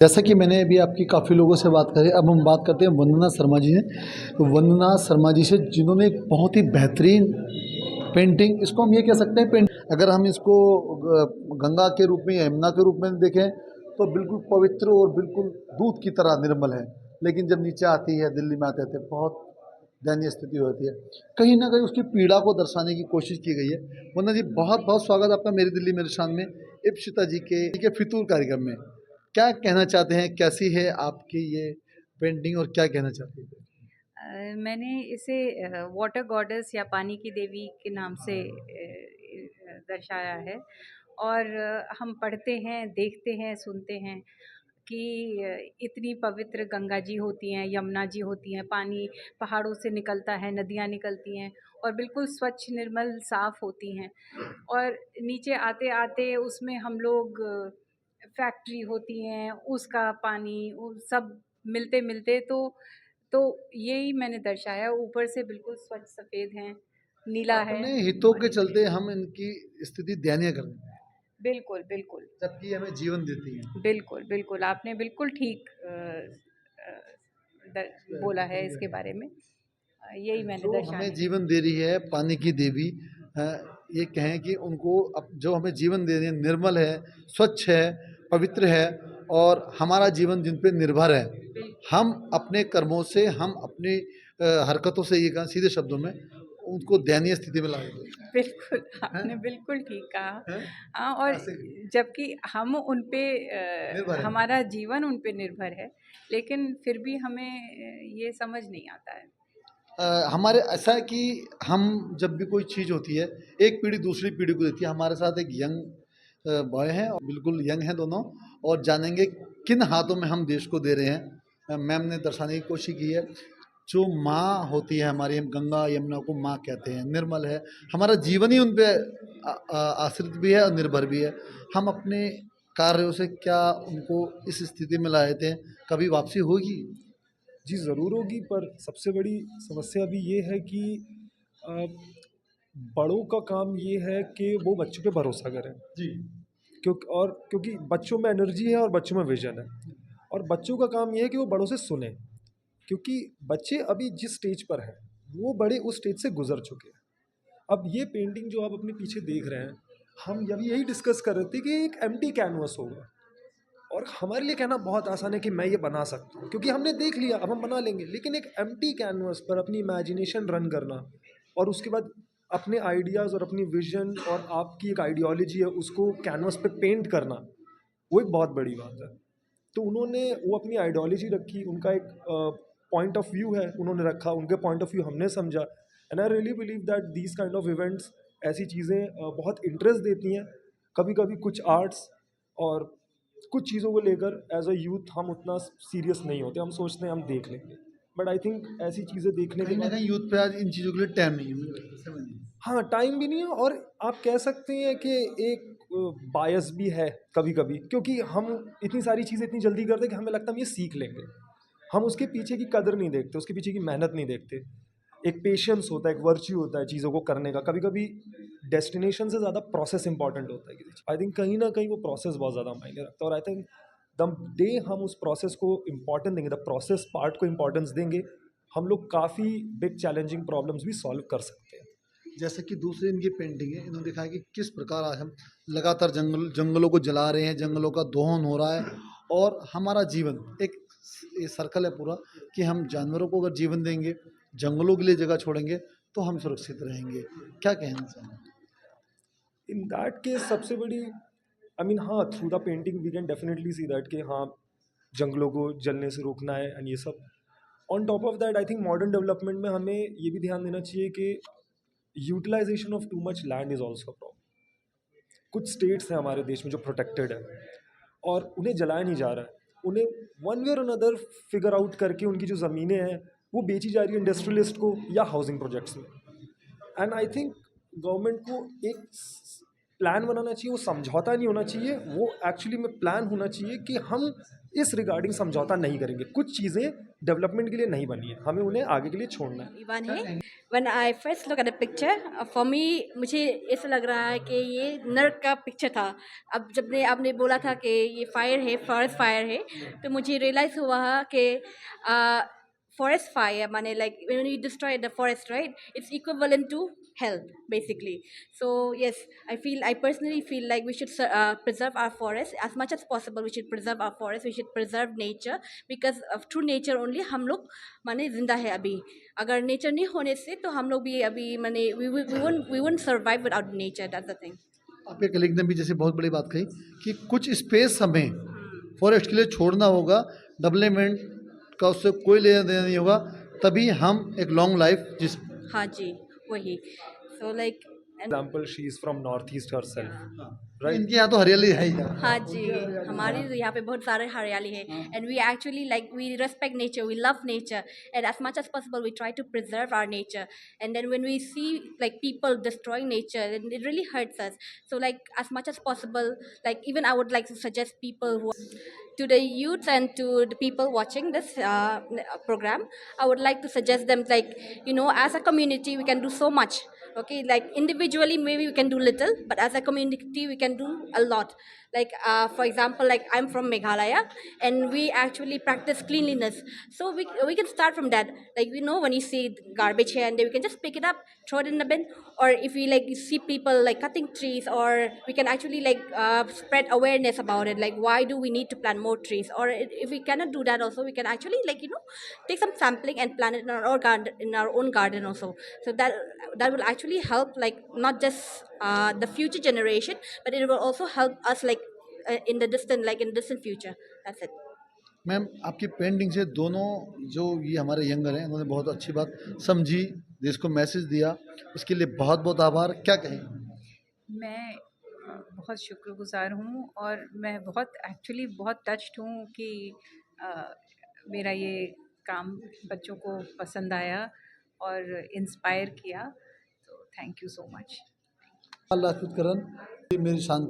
जैसा कि मैंने अभी आपकी काफ़ी लोगों से बात करी, अब हम बात करते हैं वंदना शर्मा जी से। तो वंदना शर्मा जी से जिन्होंने एक बहुत ही बेहतरीन पेंटिंग, इसको हम ये कह सकते हैं पेंट, अगर हम इसको गंगा के रूप में या यमुना के रूप में देखें तो बिल्कुल पवित्र और बिल्कुल दूध की तरह निर्मल है। लेकिन जब नीचे आती है, दिल्ली में आते थे, बहुत दयनीय स्थिति होती है। कहीं ना कहीं उसकी पीड़ा को दर्शाने की कोशिश की गई है। वंदना जी, बहुत बहुत स्वागत आपका मेरी दिल्ली मेरे शान में, इप्सिता जी के फितूर कार्यक्रम में। क्या कहना चाहते हैं, कैसी है आपकी ये पेंटिंग और क्या कहना चाहते हैं? मैंने इसे वाटर गॉडेस या पानी की देवी के नाम से दर्शाया है। और हम पढ़ते हैं, देखते हैं, सुनते हैं कि इतनी पवित्र गंगा जी होती हैं, यमुना जी होती हैं, पानी पहाड़ों से निकलता है, नदियाँ निकलती हैं और बिल्कुल स्वच्छ, निर्मल, साफ़ होती हैं। और नीचे आते-आते उसमें हम लोग फैक्ट्री होती हैं, उसका पानी वो सब मिलते-मिलते तो यही मैंने दर्शाया। ऊपर से बिल्कुल स्वच्छ सफ़ेद हैं, नीला है अपने हितों और के नीचे चलते हम इनकी स्थिति दयनीय कर देते हैं, बिल्कुल, बिल्कुल। जबकि ये हमें जीवन देती हैं। बिल्कुल, बिल्कुल, आपने बिल्कुल ठीक अ, द बोला है इसके बारे में। यही मैंने जो हमें दर्शाने की जीवन कोशिश दे रही है, पानी की देवी, अ, ये कहें कि उनको जो हमें जीवन दे रही है, निर्मल है, स्वच्छ है, पवित्र है और हमारा जीवन जिन पे निर्भर है। बिल्कुल, हम अपने कर्मों से, हम अपनी हरकतों से, ये कहें सीधे शब्दों में, उनको दयनीय स्थिति में ला देते बिल्कुल, हैं। आपने बिल्कुल ठीक कहा। हैं? और ऐसे जबकि हम उन पे निर्भर है। हमारा जीवन उन पे निर्भर है, लेकिन फिर भी हमें ये समझ नहीं आता है। हमारे ऐसा है कि हम जब भी कोई चीज़ होती है, एक पीढ़ी दूसरी पीढ़ी को देती है। हमारे साथ एक यंग बॉय हैं और बिल्कुल यंग हैं दोनों, और जानेंगे किन हाथों में हम देश को दे रहे हैं। मैम ने दर्शाने की कोशिश की है, जो माँ होती है हमारी, हम गंगा यमुना को माँ कहते हैं, निर्मल है, हमारा जीवन ही उन पे आश्रित भी है और निर्भर भी है। हम अपने कार्यों से क्या उनको इस स्थिति में लाए थे, कभी वापसी होगी? जी, ज़रूर होगी, पर सबसे बड़ी समस्या अभी ये है कि अ, बड़ों का काम ये है कि वो बच्चों पे भरोसा करें। जी। क्योंकि बच्चों में एनर्जी है और बच्चों में विज़न है, और बच्चों का काम ये है कि वो बड़ों से सुनें, क्योंकि बच्चे अभी जिस स्टेज पर हैं, वो बड़े उस स्टेज से गुज़र चुके हैं। अब ये पेंटिंग जो आप अपने पीछे देख रहे हैं, हम जब यही डिस्कस कर रहे थे कि एक एम्प्टी कैनवस होगा, और हमारे लिए कहना बहुत आसान है कि मैं ये बना सकता हूँ क्योंकि हमने देख लिया, अब हम बना लेंगे। लेकिन एक एम्प्टी कैनवस पर अपनी इमेजिनेशन रन करना, और उसके बाद अपने आइडियाज़ और अपनी विजन और आपकी एक आइडियोलॉजी है उसको कैनवस पे पेंट करना, वो एक बहुत बड़ी बात है। तो उन्होंने वो अपनी आइडियोलॉजी रखी, उनका एक पॉइंट ऑफ व्यू है, उन्होंने रखा, उनके पॉइंट ऑफ व्यू हमने समझा। And I really believe that these kind of events, ऐसी चीज़ें बहुत इंटरेस्ट देती हैं। कभी कभी कुछ आर्ट्स और कुछ चीज़ों को लेकर एज अ यूथ हम उतना सीरियस नहीं होते, हम सोचते हैं हम देख लेंगे। बट आई थिंक ऐसी चीज़ें देखने के कहीं ना बाद, कहीं यूथ पे आज इन चीज़ों के लिए टाइम नहीं है, मुझे लगता है, समय नहीं है। हाँ, टाइम भी नहीं है, और आप कह सकते हैं कि एक बायस भी है कभी कभी, क्योंकि हम इतनी सारी चीज़ें इतनी जल्दी करते हैं कि हमें लगता है हम ये सीख लेंगे। हम उसके पीछे की कदर नहीं देखते, उसके पीछे की मेहनत नहीं देखते। एक पेशेंस होता है, एक वर्च्यू होता है चीज़ों को करने का। कभी कभी डेस्टिनेशन से ज़्यादा प्रोसेस इंपॉर्टेंट होता है किसी चीज़। आई थिंक कहीं ना कहीं वो प्रोसेस बहुत ज़्यादा मायने रखता है, और आई थिंक द डे हम उस प्रोसेस को इम्पॉर्टेंस देंगे, द प्रोसेस पार्ट को इम्पॉर्टेंस देंगे, हम लोग काफ़ी बिग चैलेंजिंग प्रॉब्लम्स भी सॉल्व कर सकते हैं। जैसे कि दूसरी इनकी पेंटिंग है, इन्होंने दिखाया कि किस प्रकार आज हम लगातार जंगलों को जला रहे हैं, जंगलों का दोहन हो रहा है, और हमारा जीवन एक ये सर्कल है पूरा, कि हम जानवरों को अगर जीवन देंगे, जंगलों के लिए जगह छोड़ेंगे, तो हम सुरक्षित रहेंगे। क्या कहना चाहेंगे? इन दैट केस सबसे बड़ी, आई मीन, हाँ, through the painting we can definitely see that कि हाँ, जंगलों को जलने से रोकना है एंड ये सब। On top of that, I think modern development में हमें ये भी ध्यान देना चाहिए कि utilization of too much land is also problem. कुछ स्टेट्स हैं हमारे देश में जो प्रोटेक्टेड है, और उन्हें जलाया नहीं जा रहा है। उन्हें वन वे और अनदर फिगर आउट करके उनकी जो ज़मीनें हैं वो बेची जा रही है इंडस्ट्रियलिस्ट को या हाउसिंग प्रोजेक्ट्स में। एंड आई थिंक गवर्नमेंट को एक प्लान बनाना चाहिए, वो समझौता नहीं होना चाहिए, वो एक्चुअली में प्लान होना चाहिए कि हम इस रिगार्डिंग समझौता नहीं करेंगे। कुछ चीज़ें डेवलपमेंट के लिए नहीं बनी है, हमें उन्हें आगे के लिए छोड़ना है। ईवान है। When I first look at the picture, for me मुझे ऐसा लग रहा है कि ये नर्क का पिक्चर था। अब जब ने आपने बोला था कि ये फायर है, फॉरेस्ट फायर है, तो मुझे रियलाइज़ हुआ कि फॉरेस्ट फायर माने like when you destroy the forest, right? It's equivalent to hell, basically. So yes, I personally feel like we should preserve our forest as much as possible. We should preserve our forest. We should preserve nature because of through nature only हम लोग माने जिंदा है अभी। अगर nature नहीं होने से तो हम लोग भी अभी माने we won't survive without nature. That's the thing. आपके कलीग ने भी जैसे बहुत बड़ी बात कही कि कुछ स्पेस हमें फॉरेस्ट के लिए छोड़ना होगा, डेवलपमेंट का उससे कोई लेना देना नहीं होगा, तभी हम एक लॉन्ग लाइफ जिस हाँ जी, वही। So like example, she is from north east her self, right. इनके यहाँ तो हरियाली है ही यार। हाँ जी, हमारे तो यहाँ पे बहुत सारे हरियाली है and we actually like we respect nature, we love nature and as much as possible we try to preserve our nature and then when we see like people destroying nature and it really hurts us. So like as much as possible like even I would like to suggest people who to the youths and to the people watching this program, I would like to suggest them like, you know, as a community we can do so much. Okay, like individually maybe we can do little, but as a community we can do a lot. Like for example, like I'm from Meghalaya and we actually practice cleanliness, so we can start from that. Like we know when you see garbage here and there, we can just pick it up, throw it in the bin. Or if we like see people like cutting trees, or we can actually like spread awareness about it, like why do we need to plant more trees. Or if we cannot do that also, we can actually like, you know, take some sampling and plant it in our garden, in our own garden also. So that will actually help like not just the future generation, but it will also help us like in the distant future. That's it. Ma'am आपकी painting से दोनों जो ये हमारे younger हैं उन्होंने बहुत अच्छी बात समझी, देश को मैसेज दिया, उसके लिए बहुत बहुत आभार। क्या कहें? मैं बहुत शुक्रगुज़ार हूँ और मैं बहुत एक्चुअली बहुत टच्ड हूँ कि मेरा ये काम बच्चों को पसंद आया और इंस्पायर किया, तो थैंक यू सो मच। अल्लाह हाफिज़ करन, मेरी शान की